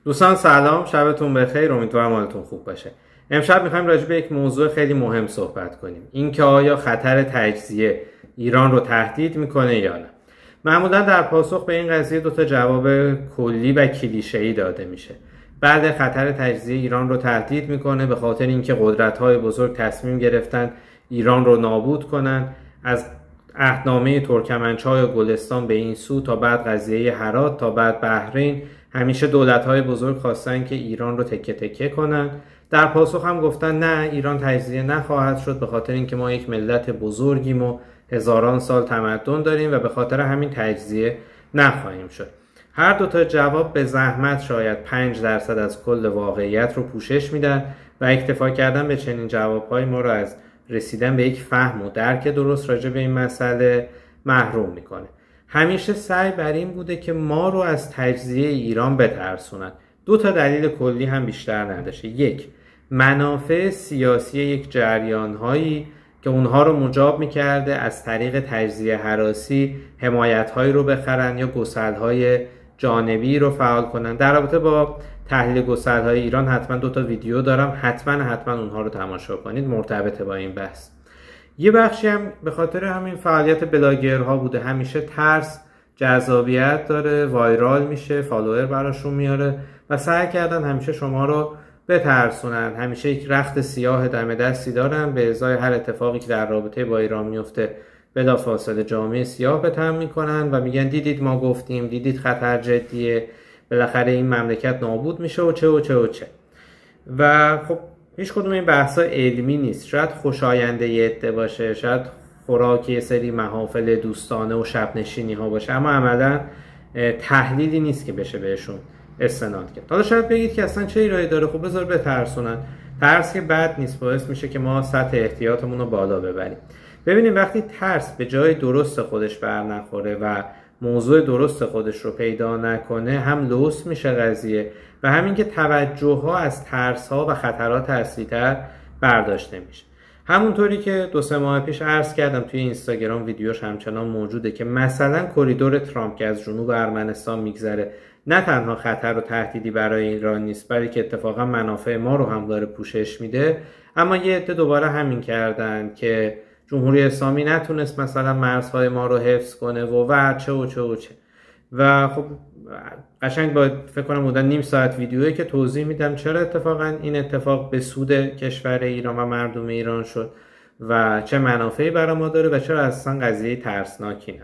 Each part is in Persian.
دوستان سلام، شبتون بخیر، امیدوارم حالتون خوب باشه. امشب میخوایم راجع به یک موضوع خیلی مهم صحبت کنیم. اینکه آیا خطر تجزیه ایران رو تهدید میکنه یا نه. معمولا در پاسخ به این قضیه دو تا جواب کلی و کلیشه‌ای داده میشه. بعد خطر تجزیه ایران رو تهدید میکنه به خاطر اینکه قدرت‌های بزرگ تصمیم گرفتن ایران رو نابود کنن، از عهدنامه ترکمنچای و گلستان به این سو تا بعد قضیه هرات تا بعد بحرین، همیشه دولت‌های بزرگ خواستن که ایران رو تکه تکه کنن. در پاسخ هم گفتن نه، ایران تجزیه نخواهد شد، به خاطر اینکه ما یک ملت بزرگیم و هزاران سال تمدن داریم و به خاطر همین تجزیه نخواهیم شد. هر دو تا جواب به زحمت شاید 5% از کل واقعیت رو پوشش میدن و اکتفا کردن به چنین جواب‌های ما رو از رسیدن به یک فهم و درک درست راجع به این مسئله محروم میکنه. همیشه سعی بر این بوده که ما رو از تجزیه ایران بترسونن. دو تا دلیل کلی هم بیشتر نداشته. یک، منافع سیاسی یک جریان‌هایی که اونها رو مجاب میکرده از طریق تجزیه هراسی حمایت‌هایی رو بخرن یا گسل‌های جانبی رو فعال کنن. در رابطه با تحلیل گسل‌های ایران حتما دو تا ویدیو دارم، حتما اونها رو تماشا کنید، مرتبط با این بحث. یه بخشی هم به خاطر همین فعالیت بلاگرها بوده. همیشه ترس جذابیت داره، وایرال میشه، فالوور براشون میاره و سعی کردن همیشه شما رو بترسونن. همیشه یک رخت سیاه دم دستی دارن، به ازای هر اتفاقی که در رابطه با ایران میفته بلافاصله جامعه سیاه به تن میکنن و میگن دیدید ما گفتیم، دیدید خطر جدیه، بالاخره این مملکت نابود میشه و چه و چه و چه. و خب هیچ کدوم این بحثا علمی نیست. شاید خوشاینده یه عده باشه، شاید خوراک یه سری محافل دوستانه و شب نشینی ها باشه، اما عملا تحلیلی نیست که بشه بهشون استناد کرد. حالا شاید بگید که اصلا چه ایرادی داره، خب بذار بترسونن. ترس که بد نیست، باعث میشه که ما سطح احتیاطمون رو بالا ببریم. ببینیم وقتی ترس به جای درست خودش بر نخوره و موضوع درست خودش رو پیدا نکنه، هم لوس میشه قضیه و همین که توجه ها از ترس ها و خطرات اصلی‌تر برداشته میشه. همونطوری که 2-3 ماه پیش عرض کردم توی اینستاگرام، ویدیوش همچنان موجوده که مثلا کریدور ترامپ که از جنوب ارمنستان میگذره نه تنها خطر و تهدیدی برای ایران نیست، بلکه اتفاقا منافع ما رو هم داره پوشش میده. اما یه عده دوباره همین کردن که جمهوری اسلامی نتونست مثلا مرزهای ما رو حفظ کنه و چه و چه و چه. و خب قشنگ باید فکر کنم بودن نیم ساعت ویدیویی که توضیح میدم چرا اتفاقا این اتفاق به سود کشور ایران و مردم ایران شد و چه منافعی برای ما داره و چرا اصلا قضیه ترسناکی نه.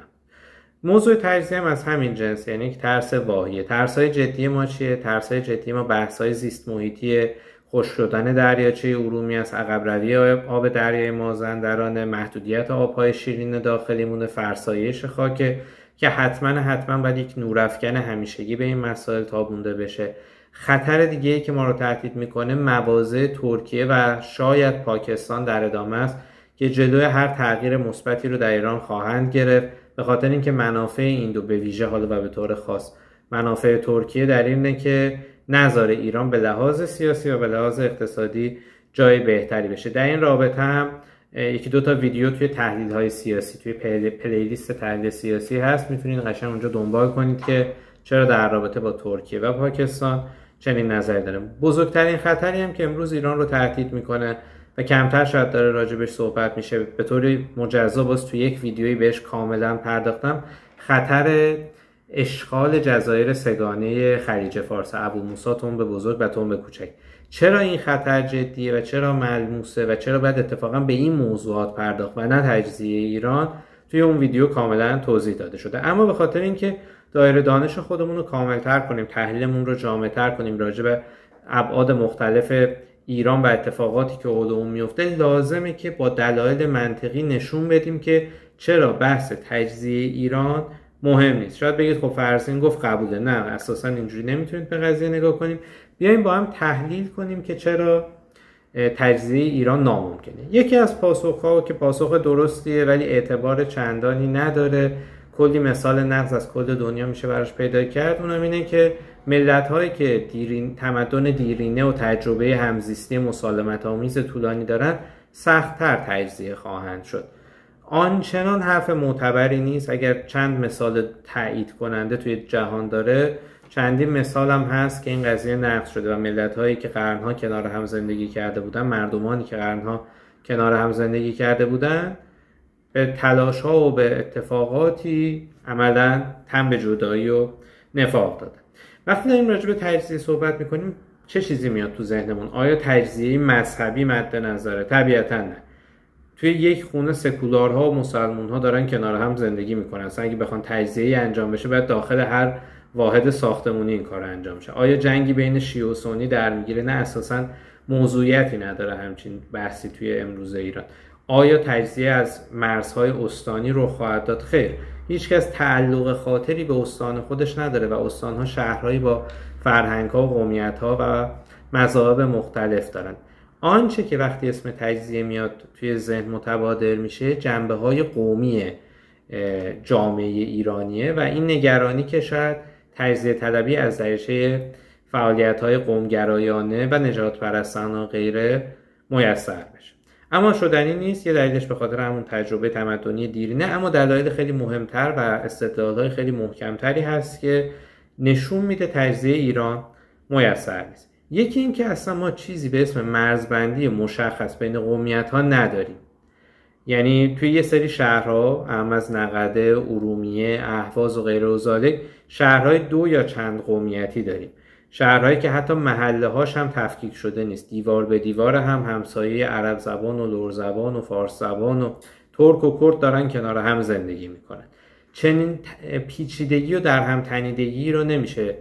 موضوع تجزیه هم از همین جنس، یعنی یک ترس واهیه. ترس‌های جدی ما چیه؟ ترس‌های جدی ما بحث‌های زیست محیطی، خشک شدن دریاچه ارومیه است، عقب روی آب دریای مازندران، محدودیت آب‌های شیرین داخلیمون، فرسایش خاک که حتما باید یک نورافکن همیشگی به این مسائل تابونده بشه. خطر دیگه‌ای که ما رو تهدید میکنه مواضع ترکیه و شاید پاکستان در ادامه است که جلوی هر تغییر مثبتی رو در ایران خواهند گرفت، به خاطر اینکه منافع این دو به ویژه حالا و به طور خاص منافع ترکیه در اینه که نذاره ایران به لحاظ سیاسی و به لحاظ اقتصادی جای بهتری بشه. در این رابطه هم یکی دو تا ویدیو توی تحلیل های سیاسی، توی پلیلیست تحلیل سیاسی هست، میتونید قشنگ اونجا دنبال کنید که چرا در رابطه با ترکیه و پاکستان چنین نظری دارم. بزرگترین خطری هم که امروز ایران رو تهدید میکنه و کمتر شاید داره راجبش صحبت میشه، به طور مجزا باز توی یک ویدیویی بهش کاملا پرداختم، خطر اشغال جزایر سگانه خلیج فارس، ابو موسی، تنب بزرگ و تنب کوچک. چرا این خطر جدیه و چرا ملموسه و چرا باید اتفاقا به این موضوعات پرداخت و نه تجزیه ایران، توی اون ویدیو کاملا توضیح داده شده. اما به خاطر اینکه دایره دانش خودمون رو کاملتر کنیم، تحلیلمون رو جامع‌تر کنیم راجع به ابعاد مختلف ایران و اتفاقاتی که اون میفته، لازمه که با دلایل منطقی نشون بدیم که چرا بحث تجزیه ایران مهم نیست. شاید بگید خب فرضین گفت قبوله. نه، اساسا اینجوری نمیتونید به قضیه نگاه کنیم. بیایم با هم تحلیل کنیم که چرا تجزیه ایران ناممکنه. یکی از پاسخ‌ها که پاسخ درستیه ولی اعتبار چندانی نداره، کلی مثال نقض از کل دنیا میشه براش پیدا کرد، اونم اینه که ملت‌هایی که تمدن دیرینه و تجربه همزیستی مسالمت‌آمیز طولانی دارن سخت‌تر تجزیه خواهند شد. آنچنان حرف معتبری نیست. اگر چند مثال تایید کننده توی جهان داره، چندین مثال هم هست که این قضیه نقض شده و ملت‌هایی که قرن‌ها کنار هم زندگی کرده بودن، مردمانی که قرن‌ها کنار هم زندگی کرده بودن، به تلاش‌ها و به اتفاقاتی عملاً تن به جدایی و نفاق دادن. وقتی داریم راجع به تجزیه صحبت می‌کنیم چه چیزی میاد تو ذهنمون؟ آیا تجزیه مذهبی مد نظره؟ طبیعتاً نه. توی یک خونه سکولارها و مسلمان‌ها دارن کنار هم زندگی میکنن. اصلا اگه بخوان تجزیه انجام بشه باید داخل هر واحد ساختمونی این کار انجام شه. آیا جنگی بین شیعه و سنی در میگیره؟ نه، اساساً موضوعیتی نداره همچین بحثی توی امروز ایران. آیا تجزیه از مرزهای استانی رو خواهد داد؟ خیر. هیچکس تعلق خاطری به استان خودش نداره و استان‌ها شهرهایی با فرهنگ‌ها و قومیت‌ها و مذاهب مختلف دارن. آنچه که وقتی اسم تجزیه میاد توی ذهن متبادر میشه جنبه‌های قومی جامعه ایرانیه و این نگرانی که شاید تجزیه طلبی از دریچه فعالیت‌های قومگرایانه و نجات پرستانه و غیره میسر بشه. اما شدنی نیست. یه دلیلش به خاطر همون تجربه تمدنی دیرینه، اما دلایل خیلی مهمتر و استدلال‌های خیلی محکمتری هست که نشون میده تجزیه ایران میسر نیست. یکی این که اصلا ما چیزی به اسم مرزبندی مشخص بین قومیت‌ها نداریم. یعنی توی یه سری شهرها، اهم از نقده، ارومیه، اهواز و غیره و ذالک، شهرهای دو یا چند قومیتی داریم. شهرهایی که حتی محله هاش هم تفکیک شده نیست. دیوار به دیوار هم همسایه عرب زبان و لور زبان و فارس زبان و ترک و کرد دارن کنار هم زندگی میکنن. چنین پیچیدگی و در هم تنیدگی رو نمیشه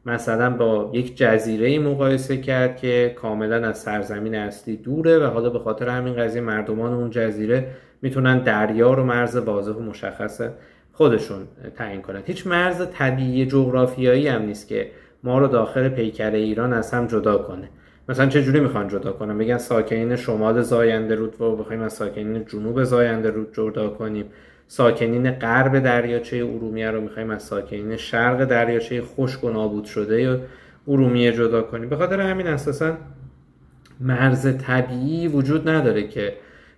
مثلا با یک جزیره مقایسه کرد که کاملا از سرزمین اصلی دوره و حالا به خاطر همین قضیه مردمان اون جزیره میتونن دریا رو مرز واضح و مشخص خودشون تعیین کنن. هیچ مرز طبیعی جغرافیایی هم نیست که ما رو داخل پیکره ایران از هم جدا کنه. مثلا چه جوری میخوان جدا کنن؟ بگن ساکنین شمال زاینده رود رو بخوایم از ساکنین جنوب زاینده رود جدا کنیم، ساکنین غرب دریاچه ارومیه رو میخوایم از ساکنین شرق دریاچه خشک و نابود شده ارومیه جدا کنیم. به خاطر همین اساسا مرز طبیعی وجود نداره که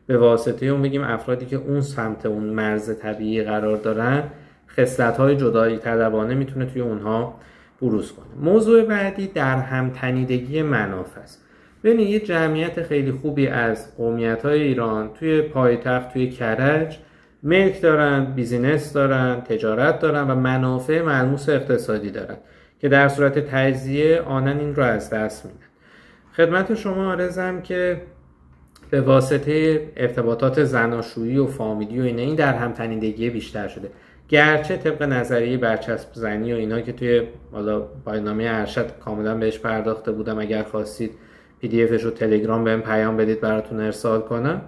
به واسطه اون بگیم افرادی که اون سمت اون مرز طبیعی قرار دارن خصلت‌های جدایی طلبانه میتونه توی اونها بروز کنه. موضوع بعدی در هم تنیدگی منافع است. ببینید یه جمعیت خیلی خوبی از قومیت‌های ایران توی پایتخت، توی کرج ملک دارن، بیزینس دارن، تجارت دارن و منافع ملموس اقتصادی دارن که در صورت تجزیه آنن این رو از دست میدن. خدمت شما عرضم که به واسطه ارتباطات زناشویی و فامیلی و این در هم تنیدگی بیشتر شده. گرچه طبق نظریه برچسب زنی و اینا که توی حالا پایان‌نامه ارشد کاملا بهش پرداخته بودم، اگر خواستید پی دی افش رو تلگرام بهم پیام بدید براتون ارسال کنم،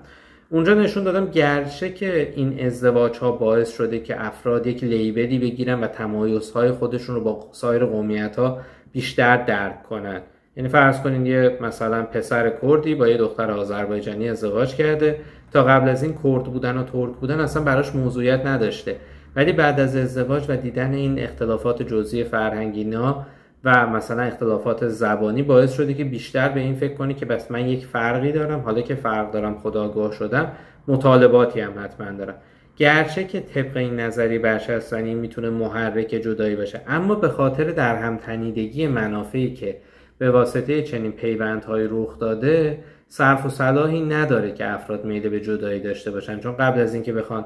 اونجا نشون دادم گرچه که این ازدواج ها باعث شده که افراد یک لیبلی بگیرن و تمایزهای خودشون رو با سایر قومیت ها بیشتر درک کنن. یعنی فرض کنین یه مثلا پسر کردی با یه دختر آذربایجانی ازدواج کرده، تا قبل از این کرد بودن و ترک بودن اصلا براش موضوعیت نداشته، ولی بعد از ازدواج و دیدن این اختلافات جزئی فرهنگی اینا و مثلا اختلافات زبانی باعث شده که بیشتر به این فکر کنی که بس من یک فرقی دارم، حالا که فرق دارم خودآگاه شدم، مطالباتی هم حتما دارم. گرچه که طبق این نظری برچسب‌زنی میتونه محرک جدایی باشه، اما به خاطر در هم تنیدگی منافعی که به واسطه چنین پیوندهای رخ داده صرف و صلاحی نداره که افراد میل به جدایی داشته باشن، چون قبل از اینکه بخوان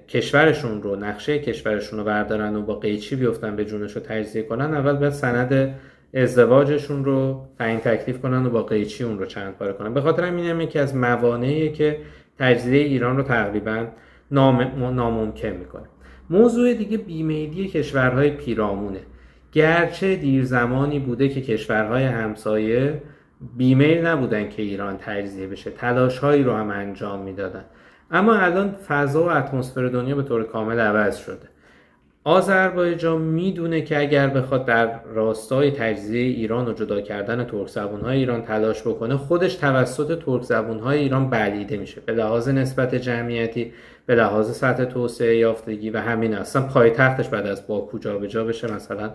کشورشون رو، نقشه کشورشون رو بردارن و با قیچی بیفتن به جونش رو تجزیه کنن، اول باید سند ازدواجشون رو تعیین تکلیف کنن و با قیچی اون رو چند پاره کنن. به خاطر همین هم یکی از موانعیه که تجزیه ایران رو تقریبا ناممکن میکنه. موضوع دیگه بیمیلی کشورهای پیرامونه. گرچه دیر زمانی بوده که کشورهای همسایه بیمیل نبودن که ایران تجزیه بشه، تلاش‌هایی رو هم انجام میدادن، اما الان فضا و اتمسفر دنیا به طور کامل عوض شده. آذربایجان میدونه که اگر بخواد در راستای تجزیه ایران و جدا کردن ترک زبان‌های ایران تلاش بکنه، خودش توسط ترک زبان‌های ایران بلعیده میشه، به لحاظ نسبت جمعیتی، به لحاظ سطح توسعه یافتگی و همین اصلا پایتختش بعد از باکو جابجا بشه، مثلا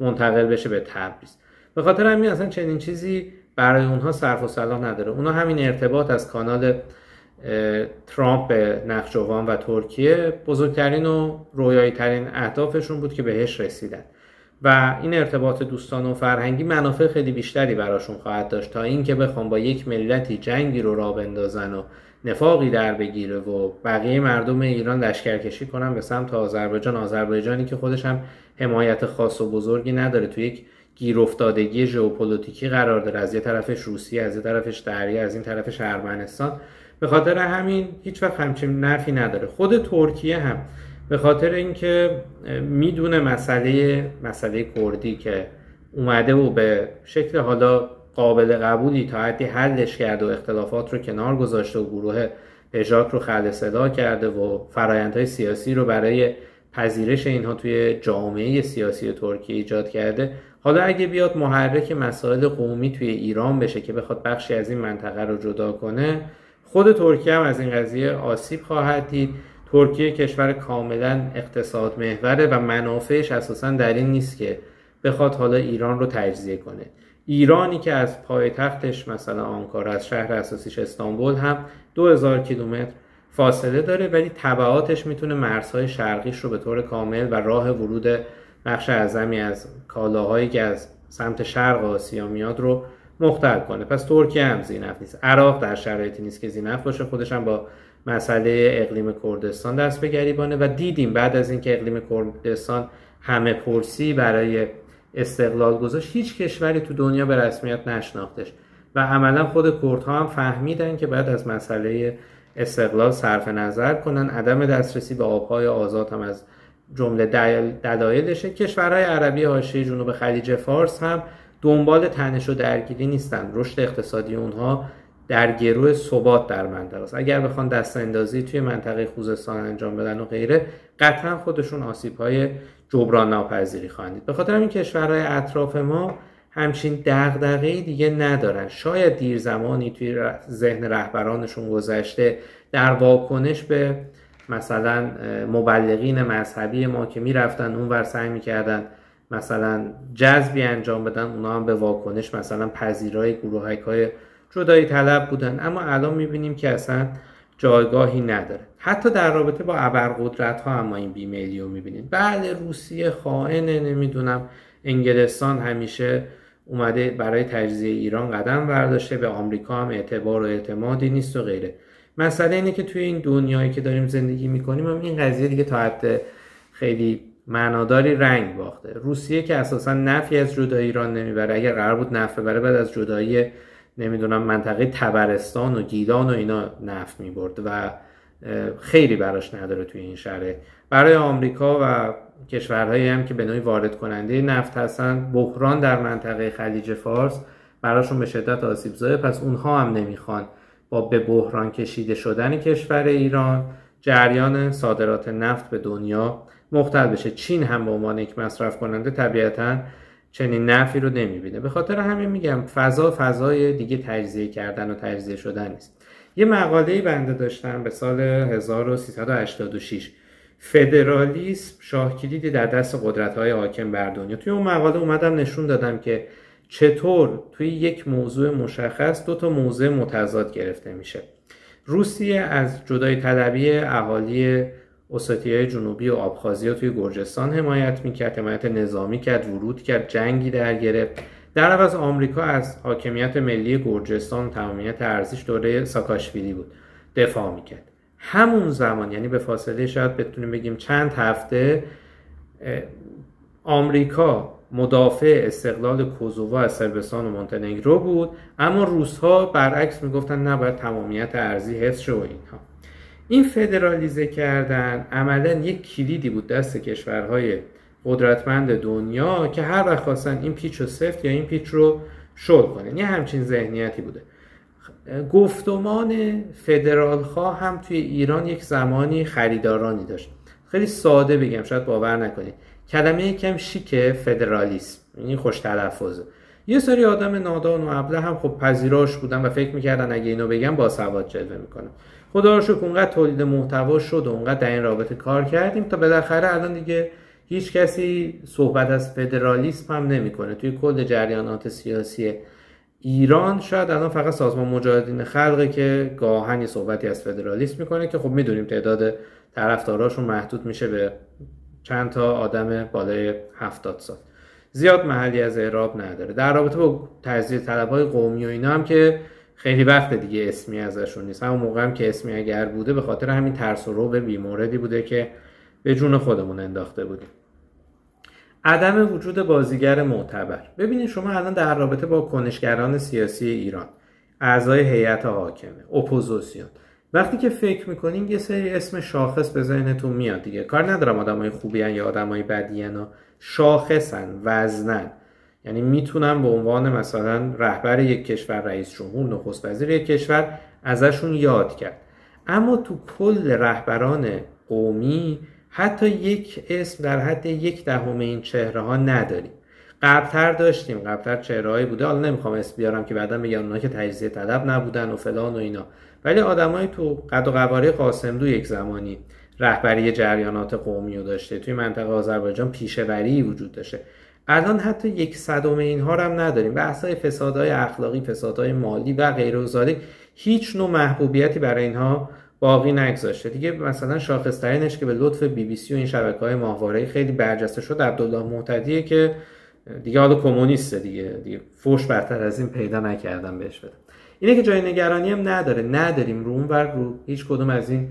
منتقل بشه به تبریز. به خاطر همین اصلا چنین چیزی برای اونها صرف و صلاح نداره. اونها همین ارتباط از کانال ترامپ به نخجوان و ترکیه بزرگترین و رویایی ترین اهدافشون بود که بهش رسیدن و این ارتباط دوستانه و فرهنگی منافع خیلی بیشتری براشون خواهد داشت تا اینکه بخوام با یک ملتی جنگی رو راه بندازن و نفاقی در بگیره و بقیه مردم ایران لشکرکشی کنن به سمت آذربایجانی که خودش هم حمایت خاص و بزرگی نداره، تو یک گیر افتادگی ژئوپلیتیکی قرار داره، از یه طرفش روسیه، از یه طرفش دریا، از این طرفش ارمنستان. به خاطر همین هیچ وقت همچین نفی نداره. خود ترکیه هم به خاطر اینکه میدونه مسئله کردی که اومده و به شکل حالا قابل قبولی تا حدی حلش کرده و اختلافات رو کنار گذاشته و گروه پژاک رو خلع صدا کرده و فرآیندهای سیاسی رو برای پذیرش اینها توی جامعه سیاسی ترکیه ایجاد کرده، حالا اگه بیاد محرک مسائل قومی توی ایران بشه که بخواد بخشی از این منطقه رو جدا کنه، خود ترکیه هم از این قضیه آسیب خواهد دید. ترکیه کشور کاملا اقتصاد محوره و منافعش اساسا در این نیست که بخواد حالا ایران رو تجزیه کنه. ایرانی که از پایتختش مثلا آنکارا، از شهر اساسیش استانبول هم 2000 کیلومتر فاصله داره، ولی تبعاتش میتونه مرزهای شرقیش رو به طور کامل و راه ورود بخش اعظمی از کالاهایی که از سمت شرق آسیا میاد رو مختل کنه. پس ترکیه هم زینف نیست. عراق در شرایطی نیست که زینف باشه، خودش هم با مسئله اقلیم کردستان دست به گریبانه و دیدیم بعد از اینکه اقلیم کردستان همه پرسی برای استقلال گذاشت، هیچ کشوری تو دنیا به رسمیت نشناختش و عملا خود کردها هم فهمیدن که بعد از مسئله استقلال صرف نظر کنن. عدم دسترسی به آبهای آزاد هم از جمله دلایلشه. کشورهای عربی حاشیه جنوب خلیج فارس هم دنبال تنش و درگیری نیستن، رشد اقتصادی اونها در گروه ثبات در منطقه است. اگر بخوان دست اندازی توی منطقه خوزستان انجام بدن و غیره، قطعا خودشون آسیب‌های جبران ناپذیری خواهند دید. به خاطر این کشورهای اطراف ما همچین دغدغه‌ای دیگه ندارن. شاید دیر زمانی توی ذهن رهبرانشون گذشته در واکنش به مثلا مبلغین مذهبی ما که میرفتن اونور سعی میکردن مثلا جذبی انجام بدن، اونا هم به واکنش مثلا پذیرای گروه‌های جدایی طلب بودن، اما الان میبینیم که اصلا جایگاهی نداره. حتی در رابطه با ابرقدرت ها هم این بیمیلی رو میبینیم. بله روسیه خائنه، نمیدونم انگلستان همیشه اومده برای تجزیه ایران قدم برداشته، به آمریکا هم اعتبار و اعتمادی نیست و غیره. مسئله اینه که توی این دنیایی که داریم زندگی میکنیم هم این قضیه دیگه تا حد خیلی معناداری رنگ باخته. روسیه که اساسا نفی از جدایی ایران نمیبره، اگر قرار بود نفی بره بعد از جدایی نمیدونم منطقه تبرستان و گیلان و اینا نفت میبرد و خیلی براش نداره توی این شرایط. برای آمریکا و کشورهایی هم که به نوعی وارد کننده نفت هستن، بحران در منطقه خلیج فارس براشون به شدت آسیب‌زا، پس اونها هم نمیخوان با به بحران کشیده شدن کشور ایران جریان صادرات نفت به دنیا مختل بشه. چین هم به عنوان یک مصرف کننده طبیعتاً چنین نفی رو نمیبینه. به خاطر همین میگم فضای دیگه تجزیه کردن و تجزیه شدن نیست. یه مقاله‌ای بنده داشتم به سال 1386، فدرالیسم شاه کلیدی در دست قدرت‌های حاکم بر دنیا. توی اون مقاله اومدم نشون دادم که چطور توی یک موضوع مشخص دو تا موضوع متضاد گرفته میشه. روسیه از جدایی طلبی اهالی اوستیای جنوبی و آبخازیا توی گرجستان حمایت میکرد، حمایت نظامی کرد، ورود کرد، جنگی در گرفت. در عوض آمریکا از حاکمیت ملی گرجستان، تمامیت ارضیش دوره ساکاشویلی بود، دفاع میکرد. همون زمان یعنی به فاصله شاید بتونیم بگیم چند هفته، آمریکا مدافع استقلال کوزوو از صربستان و مونتنگرو بود، اما روس‌ها برعکس میگفتن نباید تمامیت ارضی حفظ شه و اینها. این فدرالیزه کردن عملاً یک کلیدی بود دست کشورهای قدرتمند دنیا که هر وقت خواستن این پیچ رو سفت یا این پیچ رو شل کنن. یه همچین ذهنیتی بوده. گفتمان فدرال خواه هم توی ایران یک زمانی خریدارانی داشت. خیلی ساده بگم شاید باور نکنید، کلمه یکم شیک فدرالیسم، یعنی خوش تلفظه. یه سری آدم نادان و ابله هم خب پذیراش بودن و فکر میکردن اگه اینو بگم باسواد جلوه میکنن. خدا رو شکر اونقدر تولید محتوا شد و اونقدر در این رابطه کار کردیم تا بالاخره الان دیگه هیچ کسی صحبت از فدرالیسم هم نمیکنه. توی کل جریانات سیاسی ایران شاید الان فقط سازمان مجاهدین خلقه که گاهن صحبتی از فدرالیسم میکنه که خب میدونیم تعداد طرفداراشون محدود میشه به چند تا آدم بالای 70 سال، زیاد محلی از اعراب نداره. در رابطه با تجزیه طلب‌های قومی و اینا هم که خیلی وقت دیگه اسمی ازشون نیست، همون موقع هم که اسمی اگر بوده به خاطر همین ترس و رعب بیموردی بوده که به جون خودمون انداخته بودیم. عدم وجود بازیگر معتبر. ببینید شما الان در رابطه با کنشگران سیاسی ایران، اعضای هیئت حاکمه، اپوزیسیون، وقتی که فکر میکنین یه سری اسم شاخص به ذهنتون میاد دیگه. کار ندارم آدمای خوبی ان یا آدمای بدی ان، شاخصن، وزنن. یعنی میتونم به عنوان مثلا رهبر یک کشور، رئیس جمهور، نخست وزیر یک کشور ازشون یاد کرد. اما تو کل رهبران قومی حتی یک اسم در حد 1/10 این چهره ها نداریم. قبلتر داشتیم، قبلتر چهرهایی بوده، حالا نمیخوام اسم بیارم که بعدا میگن اونها که تجزیه طلب نبودن و فلان و اینا، ولی آدمایی تو قد و قواره قاسملو یک زمانی رهبری جریانات قومی رو داشته، توی منطقه آذربایجان پیشه‌وری وجود داشته. الان حتی 1/100 اینها رو هم نداریم. بحث‌های فسادهای اخلاقی، فسادهای مالی و غیر و ذالک، هیچ نوع محبوبیتی برای اینها باقی نگذاشته دیگه. مثلا شاخص‌ترینش که به لطف BBC و این شبکه‌های ماهواره‌ای خیلی برجسته شد عبدالله معتدیه که دیگه حالا کمونیسته دیگه فوش برتر از این پیدا نکردم بهش بدم. اینه که جای نگرانی هم نداریم رو اونور رو هیچ کدوم از این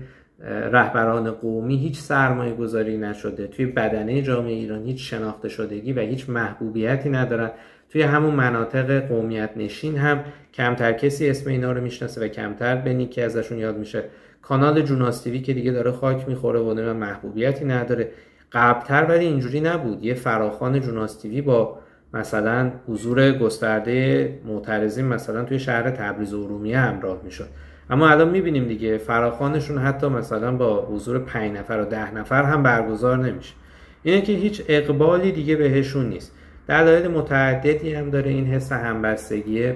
رهبران قومی هیچ سرمایه گذاری نشده، توی بدنه جامعه ایران هیچ شناخته شدگی و هیچ محبوبیتی ندارن. توی همون مناطق قومیت نشین هم کمتر کسی اسم اینا رو میشناسه و کمتر به نیکی ازشون یاد میشه. کانال جوناستیوی که دیگه داره خاک میخوره و محبوبیتی نداره. قبلتر ولی اینجوری نبود، یه فراخوان جوناستیوی با مثلا حضور گسترده معترضین مثلا توی شهر تبریز و ارومیه همراه میشد. اما الان میبینیم دیگه فراخوانشون حتی مثلا با حضور 5 نفر و 10 نفر هم برگزار نمیشه. اینه که هیچ اقبالی دیگه بهشون نیست. دلایل متعددی هم داره این حس همبستگی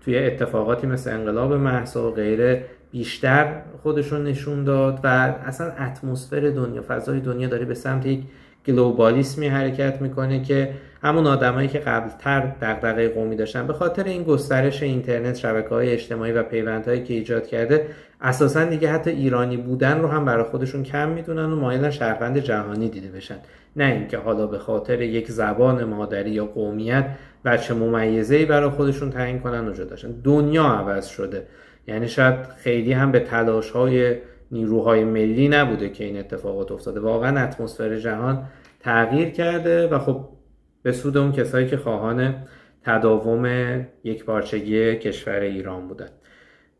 توی اتفاقاتی مثل انقلاب مهسا و غیره بیشتر خودشون نشون داد و اصلا اتمسفر دنیا، فضای دنیا داره به سمت یک گلوبالیسمی حرکت میکنه که همون آدمایی که قبلتر دغدغه قومی داشتن به خاطر این گسترش اینترنت، شبکه‌های اجتماعی و پیوندهایی که ایجاد کرده اساسا دیگه حتی ایرانی بودن رو هم برای خودشون کم میدونن و مایلن شهروند جهانی دیده بشن، نه اینکه حالا به خاطر یک زبان مادری یا قومیت بچه ممیزه‌ای برای خودشون تعیین کنن و جدا شن. دنیا عوض شده، یعنی شاید خیلی هم به تلاش‌های نیروهای ملی نبوده که این اتفاقات افتاده. واقعا اتمسفر جهان تغییر کرده و خب به سود اون کسایی که خواهان تداوم یکپارچگی کشور ایران بودن.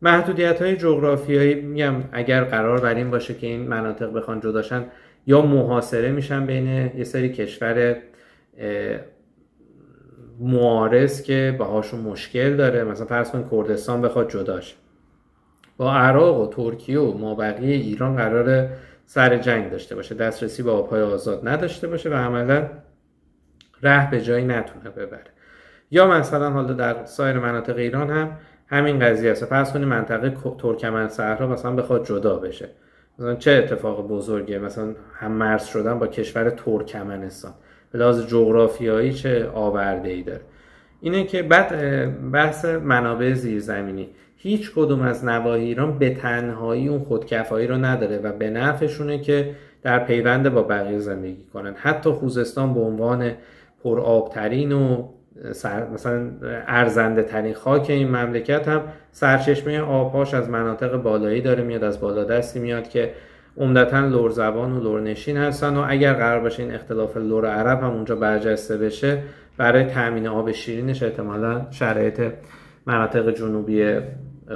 محدودیت‌های جغرافیایی میگم اگر قرار بر این باشه که این مناطق بخوان جداشن یا محاصره میشن بین یه سری کشور معارض که باهاشون مشکل داره، مثلا فرض کن کردستان بخواد جداش با عراق و ترکیه و مابقی ایران قراره سر جنگ داشته باشه، دسترسی به آبهای آزاد نداشته باشه و عملا ره به جایی نتونه ببره. یا مثلا حالا در سایر مناطق ایران هم همین قضیه است. فرض کنید منطقه ترکمن صحرا مثلا بخواد جدا بشه، مثلا چه اتفاق بزرگیه، مثلا هم مرز شدن با کشور ترکمنستان به لحاظ جغرافیایی چه آورده‌ای داره. اینه که بعد بحث منابع زیرزمینی، هیچ کدوم از نواحی ایران به تنهایی اون خودکفایی رو نداره و به نفعشونه که در پیوند با بقیه زندگی کنن. حتی خوزستان به عنوان پرآبترین و مثلا ارزنده ترین خاک این مملکت هم سرچشمه آبهاش از مناطق بالایی داره میاد، از بالادستی میاد که عمدتاً لر زبان و لر نشین هستن و اگر قرار باشه این اختلاف لر عرب هم اونجا برجسته بشه برای تامین آب شیرینش احتمالاً شرایط مناطق جنوبی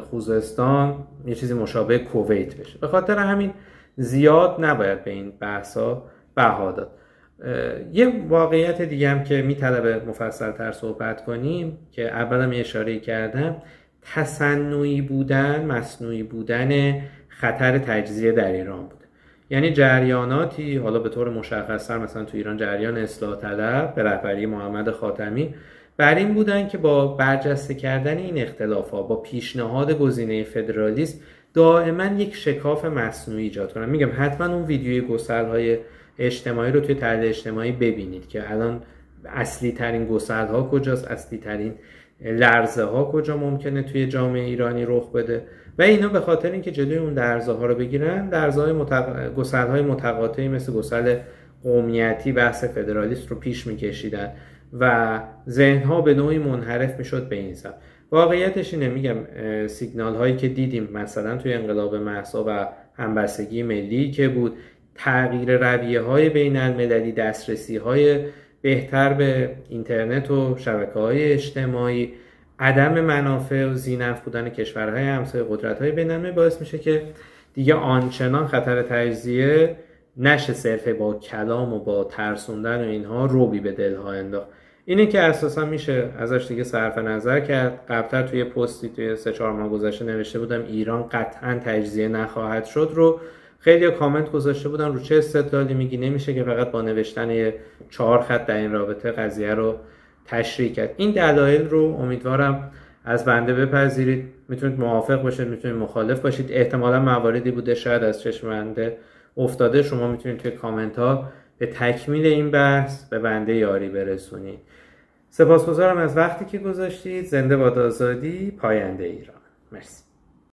خوزستان یه چیزی مشابه کویت بشه. به خاطر همین زیاد نباید به این بحثا بها داد. یه واقعیت دیگه هم که میطلبه مفصل‌تر صحبت کنیم که اولم اشاره کردم، تصنعی بودن، مصنوعی بودن خطر تجزیه در ایران بود. یعنی جریاناتی حالا به طور مشخص‌تر مثلا تو ایران جریان اصلاح طلب به رهبری محمد خاتمی بر این بودن که با برجسته کردن این اختلاف‌ها، با پیشنهاد گزینه فدرالیسم دائما یک شکاف مصنوعی ایجاد کنن. میگم حتما اون ویدیوی گسل‌های اجتماعی رو توی تحلیل اجتماعی ببینید که الان اصلی ترین گسل‌ها کجاست، اصلی ترین لرزه ها کجا ممکنه توی جامعه ایرانی رخ بده و اینا به خاطر اینکه جلوی اون لرزه ها رو بگیرن، گسل‌های متقاطعی مثل گسل قومیتی بحث فدرالیست رو پیش میکشیدن و ذهن‌ها به نوعی منحرف میشد به این سمت. واقعیتش اینه، میگم سیگنال هایی که دیدیم مثلا توی انقلاب مهسا و همبستگی ملی که بود، تغییر رویه های بین المللی، دسترسی های بهتر به اینترنت و شبکه های اجتماعی، عدم منافع و ذی‌نفع بودن کشورهای همسایه، قدرت های بین المللی باعث میشه که دیگه آنچنان خطر تجزیه نشه صرف با کلام و با ترسوندن و اینها روبی به دلها انداخت. اینه که اساسا میشه ازش دیگه صرف نظر کرد. قبلتر توی پستی توی 3-4 ماه گذشته نوشته بودم ایران قطعا تجزیه نخواهد شد رو خیلی کامنت گذاشته بودن رو چه استدلالی میگی؟ نمیشه که فقط با نوشتن 4 خط در این رابطه قضیه رو تشریح کرد. این دلایل رو امیدوارم از بنده بپذیرید. میتونید موافق باشید، میتونید مخالف باشید. احتمالا مواردی بوده شاید از چشم بنده افتاده، شما میتونید توی کامنت ها به تکمیل این بحث به بنده یاری برسونید. سپاسگزارم از وقتی که گذاشتید. زنده باد آزادی، پاینده ایران. مرسی.